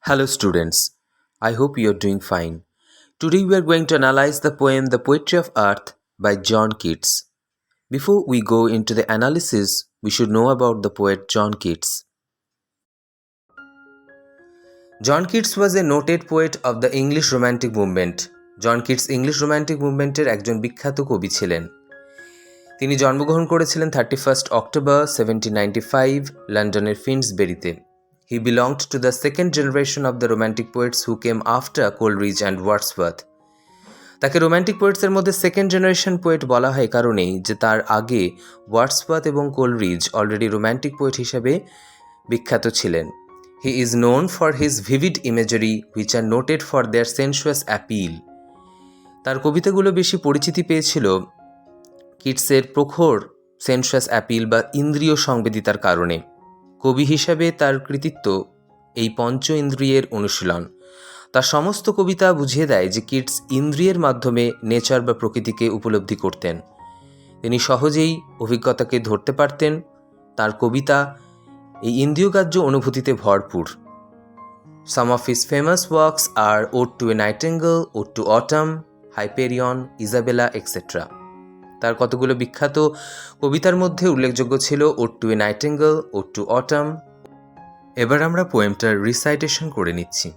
Hello students, I hope you are doing fine. Today we are going to analyze the poem The Poetry of Earth by John Keats. Before we go into the analysis, we should know about the poet John Keats. John Keats was a noted poet of the English Romantic Movement. John Keats English romantic মুভমেন্টের একজন বিখ্যাত কবি ছিলেন। তিনি জন্মগ্রহণ করেছিলেন 31 October 1795 লন্ডনের ফিন্সবেরিতে। He belonged to the second generation of the romantic poets who came after Coleridge and Wordsworth. তাকে রোম্যান্টিক পোয়েটসের মধ্যে সেকেন্ড জেনারেশন পোয়েট বলা হয় কারণেই যে তার আগে ওয়ার্ডসওয়ার্থ এবং কোলরিজ অলরেডি রোম্যান্টিক পোয়েট হিসেবে বিখ্যাত ছিলেন। He is known for his vivid imagery which are noted for their sensuous appeal. তার কবিতাগুলো বেশি পরিচিতি পেয়েছিল কিটসের প্রখর সেন্সুয়াস অ্যাপিল বা ইন্দ্রিয় সংবেদিতার কারণে। কবি হিসাবে তার কৃতিত্ব এই পঞ্চ ইন্দ্রিয়ের অনুশীলন। তার সমস্ত কবিতা বুঝিয়ে দেয় যে কিটস ইন্দ্রিয়ের মাধ্যমে নেচার বা প্রকৃতিকে উপলব্ধি করতেন। তিনি সহজেই অভিজ্ঞতাকে ধরতে পারতেন। তার কবিতা এই ইন্দ্রিয়গ্রাহ্য অনুভূতিতে ভরপুর। Some of his famous works are Ode to a Nightingale, Ode to Autumn, Hyperion, Isabella, etc. তার কতগুলো বিখ্যাত কবিতার মধ্যে উল্লেখযোগ্য ছিল Ode to a Nightingale, Ode to Autumn। এবার আমরা পোয়েমটার রিসাইটেশন করে নিচ্ছি।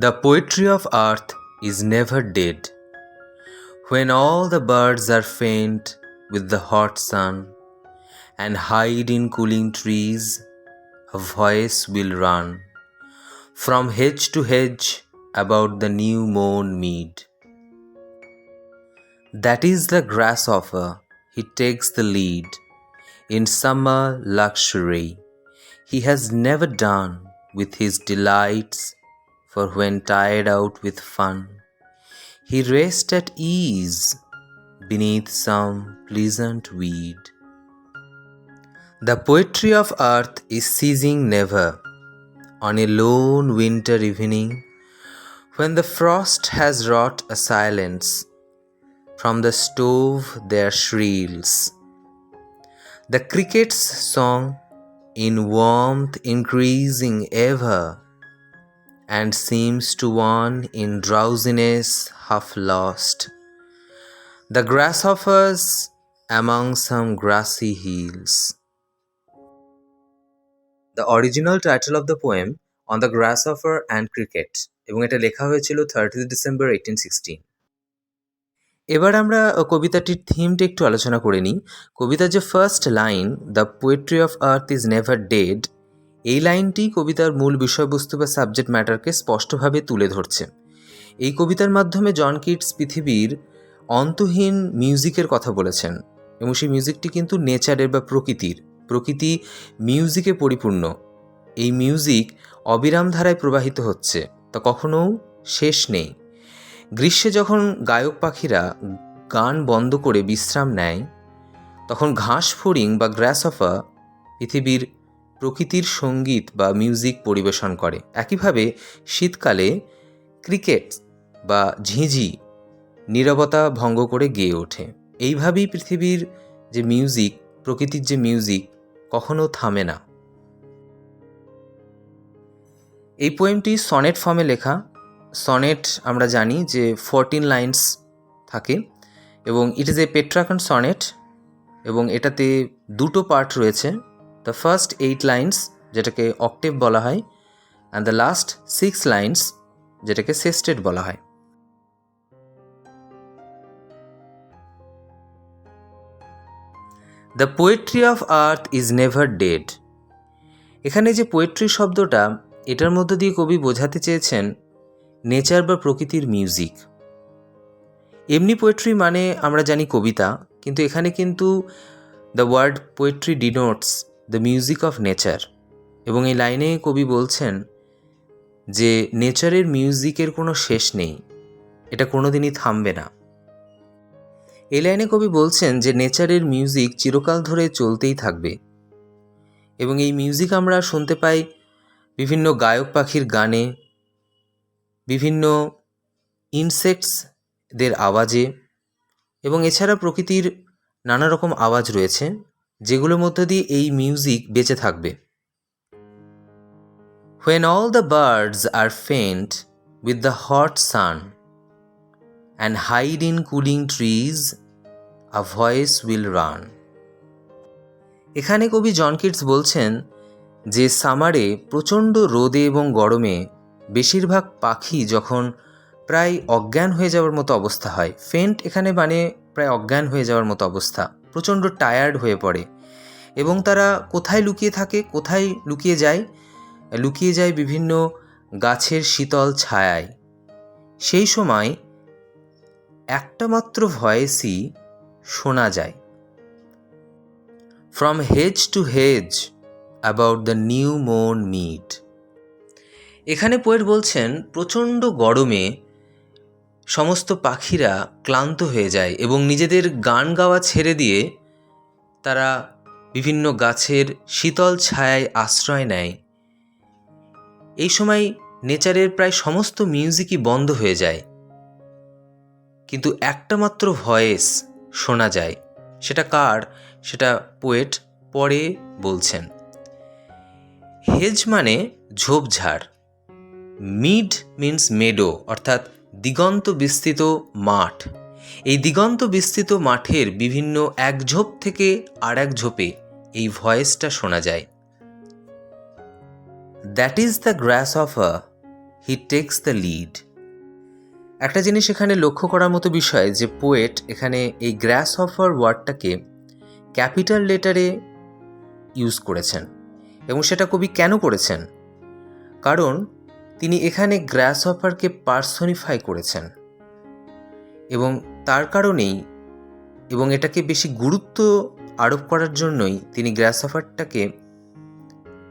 The poetry of earth is never dead. When all the birds are faint with the hot sun and hide in cooling trees, a voice will run from hedge to hedge about the new mown mead. That is the grasshopper, he takes the lead in summer luxury. He has never done with his delights, for when tired out with fun, he rests at ease beneath some pleasant weed. The poetry of earth is ceasing never on a lone winter evening, when the frost has wrought a silence from the stove there shrills. The cricket's song in warmth increasing ever, and seems to one in drowsiness half lost. The grasshoppers among some grassy hills. The original title of the poem On the Grasshopper and Cricket, এবং এটা লেখা হয়েছিল 30 December 1816। এবার আমরা কবিতাটির থিমটা একটু আলোচনা করে নিই। কবিতার যে first line the poetry of earth is never dead, এই লাইনটি কবিতার মূল বিষয়বস্তু বা সাবজেক্ট ম্যাটারকে স্পষ্টভাবে তুলে ধরছে। এই কবিতার মাধ্যমে জন কিটস পৃথিবীর অন্তহীন মিউজিকের কথা বলেছেন, এবং সেই মিউজিকটি কিন্তু নেচারের বা প্রকৃতি মিউজিকে পরিপূর্ণ। এই মিউজিক অবিরাম ধারায় প্রবাহিত হচ্ছে, তা কখনো শেষ নেই। গ্রীষ্মে যখন গায়ক পাখিরা গান বন্ধ করে বিশ্রাম নেয়, তখন ঘাস ফড়িং বা গ্রাসহপার পৃথিবীর প্রকৃতির সঙ্গীত বা মিউজিক পরিবেশন করে। একইভাবে শীতকালে ক্রিকেট বা ঝিঁঝি নীরবতা ভঙ্গ করে গেয়ে ওঠে। এইভাবেই পৃথিবীর যে মিউজিক, প্রকৃতির যে মিউজিক কখনো থামে না। এই পোয়েমটি সনেট ফর্মে লেখা। সনেট আমরা জানি যে 14 লাইন্স থাকে, এবং it is a Petrarchan sonnet, এবং এটাতে দুটো পার্ট রয়েছে। দ্য ফার্স্ট 8 লাইন্স যেটাকে অক্টেভ বলা হয়, অ্যান্ড দ্য লাস্ট 6 লাইন্স যেটাকে সেস্টেট বলা হয়। The poetry of earth is never dead. এখানে যে পোয়েট্রি শব্দটা, এটার মধ্য দিয়ে কবি বোঝাতে চেয়েছেন নেচার বা প্রকৃতির মিউজিক। এমনি পোয়েট্রি মানে আমরা জানি কবিতা, কিন্তু এখানে কিন্তু the word poetry denotes the music of nature, এবং এই লাইনে কবি বলছেন যে নেচারের মিউজিকের কোনো শেষ নেই, এটা কোনো দিনই থামবে না। এই লাইনে কবি বলছেন যে নেচারের মিউজিক চিরকাল ধরে চলতেই থাকবে, এবং এই মিউজিক আমরা শুনতে পাই বিভিন্ন গায়ক পাখির গানে, বিভিন্ন ইনসেক্টসদের আওয়াজে, এবং এছাড়া প্রকৃতির নানা রকম আওয়াজ রয়েছে যেগুলোর মধ্য দিয়ে এই মিউজিক বেঁচে থাকবে। When all the birds are faint with the hot sun and hide in cooling trees, a voice will run. এখানে কবি জন কিটস বলছেন যে সামারে প্রচণ্ড রোদে এবং গরমে বেশিরভাগ পাখি যখন প্রায় অজ্ঞান হয়ে যাওয়ার মতো অবস্থা হয়, ফেন্ট এখানে মানে প্রায় অজ্ঞান হয়ে যাওয়ার মতো অবস্থা, প্রচণ্ড টায়ার্ড হয়ে পড়ে এবং তারা কোথায় লুকিয়ে থাকে, কোথায় লুকিয়ে যায় বিভিন্ন গাছের শীতল ছায়ায়। সেই সময় একটা মাত্র ভয়েসই শোনা যায়, from hedge to hedge about the new মোর্ন মিড। এখানে পোয়েট বলছেন প্রচণ্ড গরমে সমস্ত পাখিরা ক্লান্ত হয়ে যায় এবং নিজেদের গান গাওয়া ছেড়ে দিয়ে তারা বিভিন্ন গাছের শীতল ছায়ায় আশ্রয় নেয়। এই সময় নেচারের প্রায় সমস্ত মিউজিকই বন্ধ হয়ে যায়, কিন্তু একটা মাত্র ভয়েস শোনা যায়। সেটা কার, সেটা পোয়েট পরে বলছেন। হেজ মানে ঝোপঝাড়, মিড মিন্স মেডো অর্থাৎ দিগন্ত বিস্তৃত মাঠ। এই দিগন্ত বিস্তৃত মাঠের বিভিন্ন এক ঝোপ থেকে আর এক ঝোপে এই ভয়েসটা শোনা যায়। That is the grasshopper, he takes the lead. একটা জিনিস এখানে লক্ষ্য করার মতো বিষয় যে পোয়েট এখানে এই গ্রাসহপার ওয়ার্ডটাকে ক্যাপিটাল লেটারে ইউজ করেছেন। এবং সেটা কবি কেন করেছেন? কারণ তিনি এখানে গ্রাসহপারকে পার্সনিফাই করেছেন এবং তার কারণেই এবং এটাকে বেশি গুরুত্ব আরোপ করার জন্যই তিনি গ্রাসহপারটাকে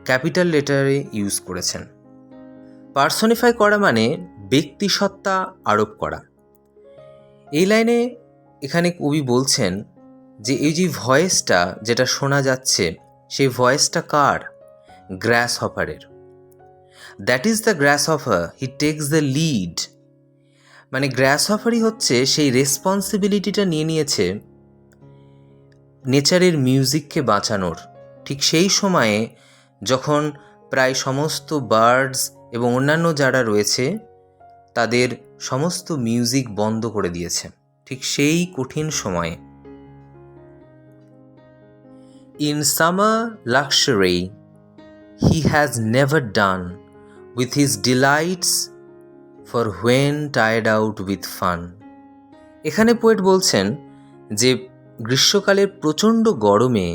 ক্যাপিটাল লেটারে ইউজ করেছেন। পার্সনিফাই করা মানে ব্যক্তিসত্তা আরোপ করা। এই লাইনে এখানে কবি বলছেন যে এই যে ভয়েসটা যেটা শোনা যাচ্ছে সেই ভয়েসটা কার? গ্রাসহপারের। That is the grasshopper, he takes the lead. মানে গ্রাসহপারই হচ্ছে সেই রেসপন্সিবিলিটিটা নিয়ে নিয়েছে নেচারের মিউজিককে বাঁচানোর। ঠিক সেই সময়ে যখন প্রায় সমস্ত বার্ডস এবং অন্যান্য যারা রয়েছে তাদের সমস্ত মিউজিক বন্ধ করে দিয়েছে, ঠিক সেই কঠিন সময়ে। In summer luxury he has never done with his delights for when tired out with fun. এখানে পোয়েট বলছেন যে গ্রীষ্মকালের প্রচণ্ড গরমে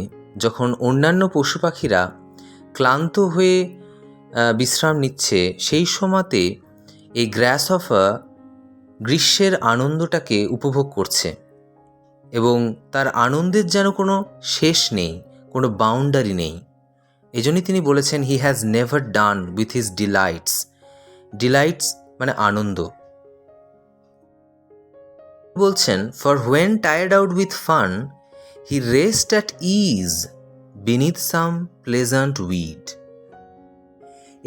যখন অন্যান্য পশু পাখিরা ক্লান্ত হয়ে বিশ্রাম নিচ্ছে, সেই সময়তে এই গ্রাসহপার গ্রীষ্মের আনন্দটাকে উপভোগ করছে এবং তার আনন্দের যেন কোনো শেষ নেই, কোনো বাউন্ডারি নেই। এজন্যই তিনি বলেছেন he has never done with his delights. Delights মানে আনন্দ। বলছেন for when tired out with fun he rest at is beneath some pleasant weed.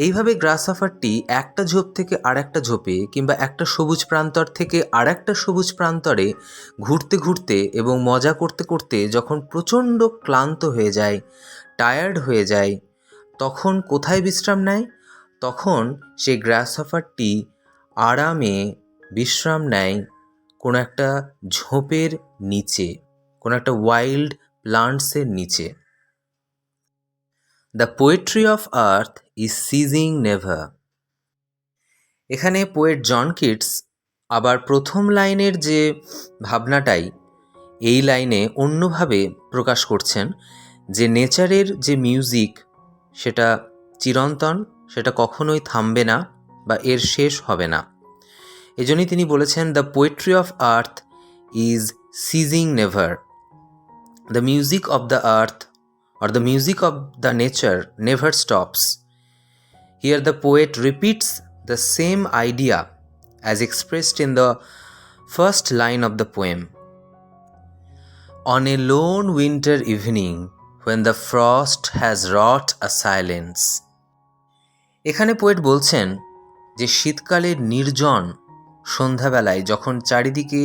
এইভাবে গ্রাসহপারটি একটা ঝোপ থেকে আর একটা ঝোপে কিংবা একটা সবুজ প্রান্তর থেকে আর একটা সবুজ প্রান্তরে ঘুরতে ঘুরতে এবং মজা করতে করতে যখন প্রচণ্ড ক্লান্ত হয়ে যায়, টায়ার্ড হয়ে যায়, তখন কোথায় বিশ্রাম নেয়? তখন সেই গ্রাসহপারটি আরামে বিশ্রাম নেয় কোনো একটা ঝোপের নিচে, কোনো একটা ওয়াইল্ড প্লান্টসের নিচে। The poetry of earth is seizing never. এখানে পোয়েট জন কিটস আবার প্রথম লাইনের যে ভাবনাটাই এই লাইনে অন্যভাবে প্রকাশ করছেন, যে নেচারের যে মিউজিক সেটা চিরন্তন, সেটা কখনোই থামবে না বা এর শেষ হবে না। এজন্যই তিনি বলেছেন the poetry of earth is seizing never. The music of the earth or the music of the nature never stops. Here the poet repeats the same idea as expressed in the first line of the poem. On a lone winter evening when the frost has wrought a silence. এখানে poet বলছেন যে শীতকালের নির্জন সন্ধ্যাবেলায় যখন চারিদিকে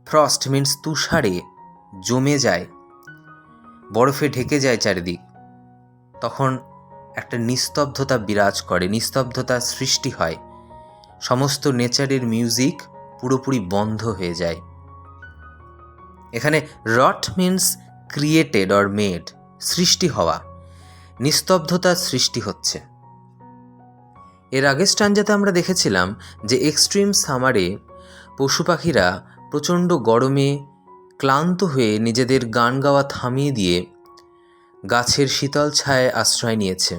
frost means তুষারে জমে যায়, বরফে ঢেকে যায় চারিদিক, তখন একটা নিস্তব্ধতা বিরাজ করে, নিস্তব্ধতার সৃষ্টি হয়, সমস্ত নেচারের মিউজিক পুরোপুরি বন্ধ হয়ে যায়। এখানে রট মিন্স ক্রিয়েটেড অর মেড, সৃষ্টি হওয়া, নিস্তব্ধতার সৃষ্টি হচ্ছে। এর আগের স্ট্যাঞ্জাতে আমরা দেখেছিলাম যে এক্সট্রিম সামারে পশু পাখিরা প্রচণ্ড গরমে ক্লান্ত হয়ে নিজেদের গান গাওয়া থামিয়ে দিয়ে গাছের শীতল ছায়ায় আশ্রয় নিয়েছে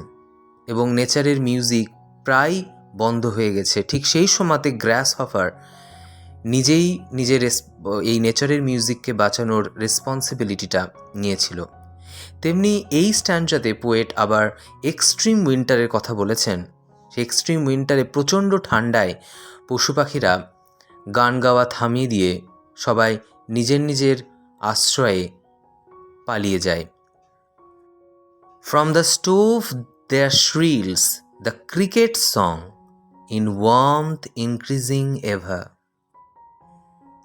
এবং নেচারের মিউজিক প্রায় বন্ধ হয়ে গেছে। ঠিক সেই সময়তে গ্রাস হপার নিজেই নিজের এই নেচারের মিউজিককে বাঁচানোর রেসপন্সিবিলিটিটা নিয়েছিল। তেমনি এই স্ট্যান্ডাতে পোয়েট আবার এক্সট্রিম উইন্টারের কথা বলেছেন। সেই এক্সট্রিম উইন্টারে প্রচণ্ড ঠান্ডায় পশু পাখিরা গান গাওয়া থামিয়ে দিয়ে সবাই নিজের নিজের আশ্রয়ে পালিয়ে যায়। From the stove there shrills the cricket song in warmth increasing ever.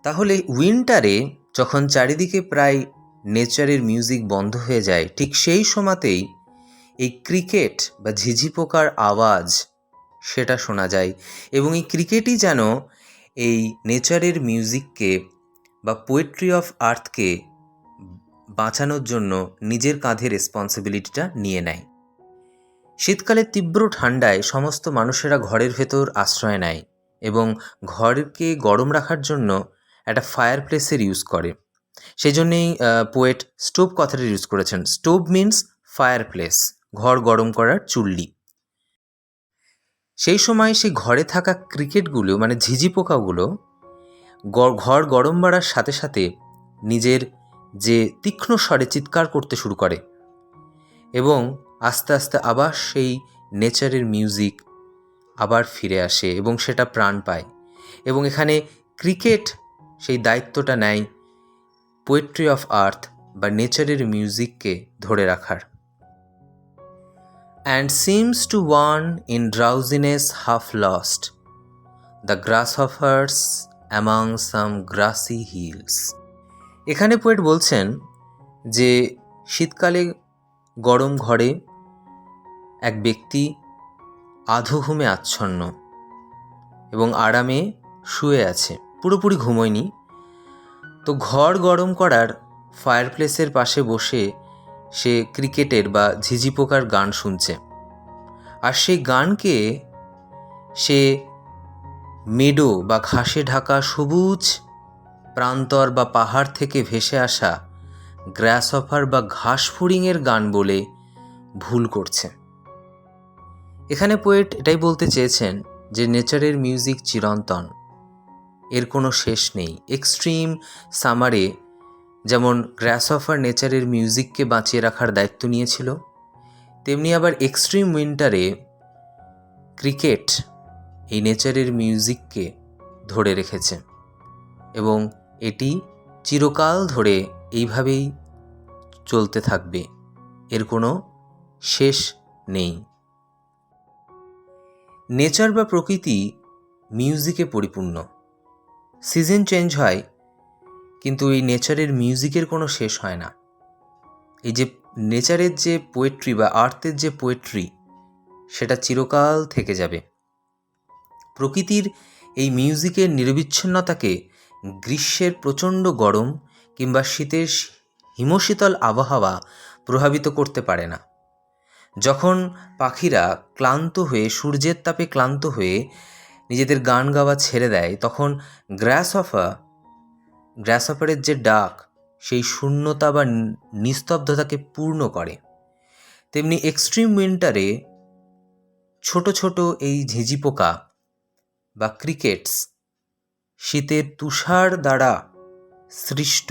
তাহলে উইন্টারে যখন চারিদিকে প্রায় নেচারের মিউজিক বন্ধ হয়ে যায়, ঠিক সেই সময়তেই এই ক্রিকেট বা ঝিঝি পোকার আওয়াজ সেটা শোনা যায় এবং এই ক্রিকেটই যেন এই নেচারের মিউজিককে বা পোয়েট্রি অফ আর্থকে বাঁচানোর জন্য নিজের কাঁধে রেসপন্সিবিলিটিটা নিয়ে নেয়। শীতকালে তীব্র ঠান্ডায় সমস্ত মানুষেরা ঘরের ভেতর আশ্রয় নেয় এবং ঘরকে গরম রাখার জন্য একটা ফায়ার প্লেসের ইউজ করে। সেই জন্যেই পোয়েট স্টোভ কথাটা ইউজ করেছেন। স্টোভ মিন্স ফায়ার প্লেস, ঘর গরম করার চুল্লি। সেই সময় সেই ঘরে থাকা ক্রিকেটগুলো মানে ঝিঝি পোকাগুলো ঘর গরম বাড়ার সাথে সাথে নিজের যে তীক্ষ্ণ স্বরে চিৎকার করতে শুরু করে এবং আস্তে আস্তে আবার সেই নেচারের মিউজিক আবার ফিরে আসে এবং সেটা প্রাণ পায়। এবং এখানে ক্রিকেট সেই দায়িত্বটা নেয় পোয়েট্রি অফ আর্থ বা নেচারের মিউজিককে ধরে রাখার। And seems to one in drowsiness half lost, the grasshoppers among some grassy hills. এখানে পোয়েট বলছেন যে শীতকালে গরম ঘরে এক ব্যক্তি আধঘুমে আচ্ছন্ন এবং আরামে শুয়ে আছে, পুরোপুরি ঘুমোয়নি। তো ঘর গরম করার ফায়ার প্লেসের পাশে বসে সে ক্রিকেটের বা ঝিঝি পোকার গান শুনছে, আর সেই গানকে সে মেডো বা ঘাসে ঢাকা সবুজ প্রান্তর বা পাহাড় থেকে ভেসে আসা গ্রাসহপার বা ঘাস ফড়িংয়ের গান বলে ভুল করছে। এখানে পোয়েট এটাই বলতে চেয়েছেন যে নেচারের মিউজিক চিরন্তন, এর কোনো শেষ নেই। এক্সট্রিম সামারে যেমন গ্রাসহপার নেচারের মিউজিককে বাঁচিয়ে রাখার দায়িত্ব নিয়েছিল, তেমনি আবার এক্সট্রিম উইন্টারে ক্রিকেট এই নেচারের মিউজিককে ধরে রেখেছে এবং এটি চিরকাল ধরে এইভাবেই চলতে থাকবে, এর কোনো শেষ নেই। নেচার বা প্রকৃতি মিউজিকে পরিপূর্ণ। সিজন চেঞ্জ হয় কিন্তু এই নেচারের মিউজিকের কোনো শেষ হয় না। এই যে নেচারের যে পোয়েট্রি বা আর্থের যে পোয়েট্রি সেটা চিরকাল থেকে যাবে। প্রকৃতির এই মিউজিকের নিরবিচ্ছিন্নতাকে গ্রীষ্মের প্রচণ্ড গরম কিংবা শীতের হিমশীতল আবহাওয়া প্রভাবিত করতে পারে না। যখন পাখিরা ক্লান্ত হয়ে সূর্যের তাপে ক্লান্ত হয়ে নিজেদের গান গাওয়া ছেড়ে দেয়, তখন গ্রাসহপারের যে ডাক সেই শূন্যতা বা নিস্তব্ধতাকে পূর্ণ করে। তেমনি এক্সট্রিম উইন্টারে ছোট ছোট এই ঝিঝি পোকা বা ক্রিকেটস শীতের তুষার দ্বারা সৃষ্ট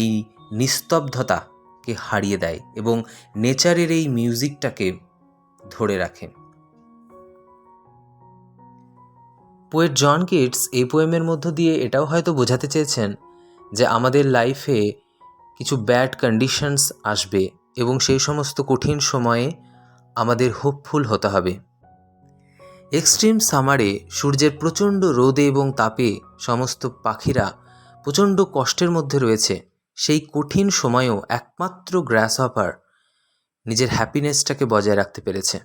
এই নিস্তব্ধতাকে হারিয়ে দেয় এবং নেচারের এই মিউজিকটাকে ধরে রাখে। পোয়েট জন কিটস এই পোয়েমের মধ্য দিয়ে এটাও হয়তো বোঝাতে চেয়েছেন যে আমাদের লাইফে কিছু ব্যাড কন্ডিশনস আসবে এবং সেই সমস্ত কঠিন সময়ে আমাদের হোপফুল হতে হবে। এক্সট্রিম সামারে সূর্যের প্রচণ্ড রোদে এবং তাপে সমস্ত পাখিরা প্রচণ্ড কষ্টের মধ্যে রয়েছে। সেই কঠিন সময়েও একমাত্র গ্রাসহপার নিজের হ্যাপিনেসটাকে বজায় রাখতে পেরেছে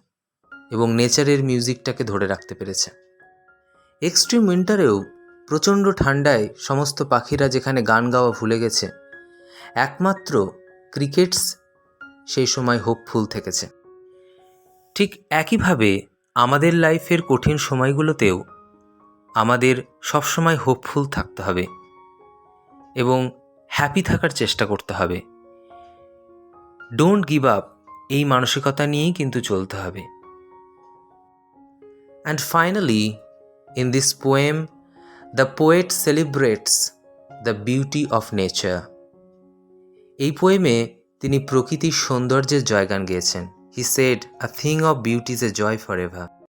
এবং নেচারের মিউজিকটাকে ধরে রাখতে পেরেছে। এক্সট্রিম উইন্টারেও প্রচণ্ড ঠান্ডায় সমস্ত পাখিরা যেখানে গান গাওয়া ভুলে গেছে, একমাত্র ক্রিকেটস সেই সময় হোপফুল থেকেছে। ঠিক একইভাবে আমাদের লাইফের কঠিন সময়গুলোতেও আমাদের সবসময় হোপফুল থাকতে হবে এবং হ্যাপি থাকার চেষ্টা করতে হবে। ডোন্ট গিভ আপ, এই মানসিকতা নিয়েই কিন্তু চলতে হবে। And finally, in this poem, the poet celebrates the beauty of nature. এই পোয়েমে তিনি প্রকৃতির সৌন্দর্যের জয়গান গেয়েছেন। He said, "A thing of beauty is a joy forever."